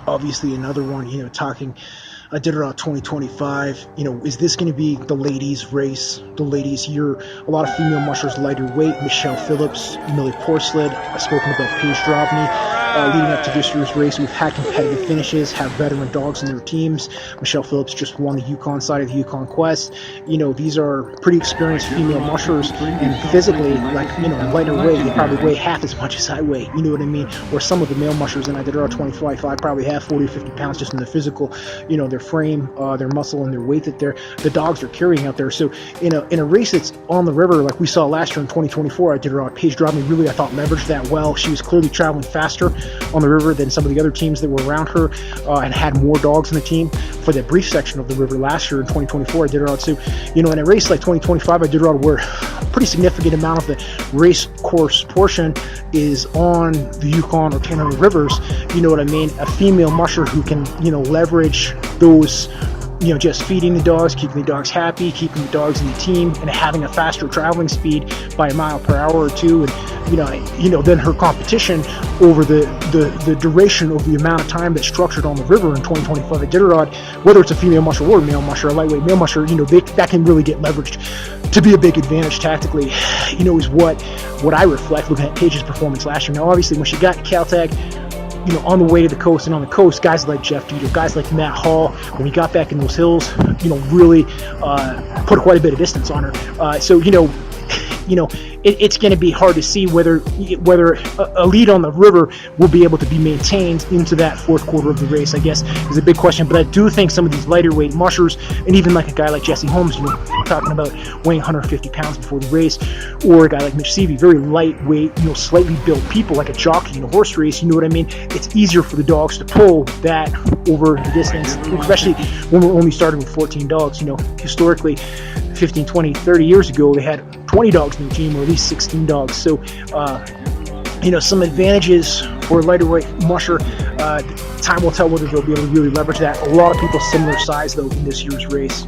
obviously another one, talking Iditarod 2025, is this going to be the ladies' race? The ladies here, a lot of female mushers lighter weight, Michelle Phillips, Millie Porsled. I've spoken about Paige Drobny. Leading up to this year's race, we've had competitive finishes, have veteran dogs in their teams. Michelle Phillips just won the Yukon side of the Yukon Quest. These are pretty experienced female mushers, and physically, lighter weight, they probably weigh half as much as I weigh, you know what I mean? Or some of the male mushers in Iditarod 2025 probably have 40 or 50 pounds just in the physical, their frame, their muscle, and their weight that the dogs are carrying out there. So in a race that's on the river, like we saw last year in 2024, Iditarod, Paige Drobny really, I thought, leveraged that well. She was clearly traveling faster on the river than some of the other teams that were around her, and had more dogs in the team for that brief section of the river last year in 2024. Iditarod. So, in a race like 2025, Iditarod, where a pretty significant amount of the race course portion is on the Yukon or Canada rivers, you know what I mean? A female musher who can, leverage those, just feeding the dogs, keeping the dogs happy, keeping the dogs in the team, and having a faster traveling speed by a mile per hour or two, and then her competition over the duration of the amount of time that's structured on the river in 2025 at Iditarod, whether it's a female musher or a male musher, a lightweight male musher, that can really get leveraged to be a big advantage tactically, is what I reflect looking at Paige's performance last year. Now, obviously, when she got to Caltech, on the way to the coast and on the coast, guys like Jeff Dieter, guys like Matt Hall, when he got back in those hills, really put quite a bit of distance on her. So it's going to be hard to see whether a lead on the river will be able to be maintained into that fourth quarter of the race, I guess, is a big question. But I do think some of these lighter weight mushers, and even like a guy like Jesse Holmes, talking about weighing 150 pounds before the race, or a guy like Mitch Seavey, very lightweight, slightly built people, like a jockey in a horse race, you know what I mean? It's easier for the dogs to pull that over the distance, especially when we're only starting with 14 dogs. Historically, 15, 20, 30 years ago, they had 20 dogs in the team, or at least 16 dogs. So, some advantages for a lighter weight musher. Time will tell whether they'll be able to really leverage that. A lot of people similar size, though, in this year's race.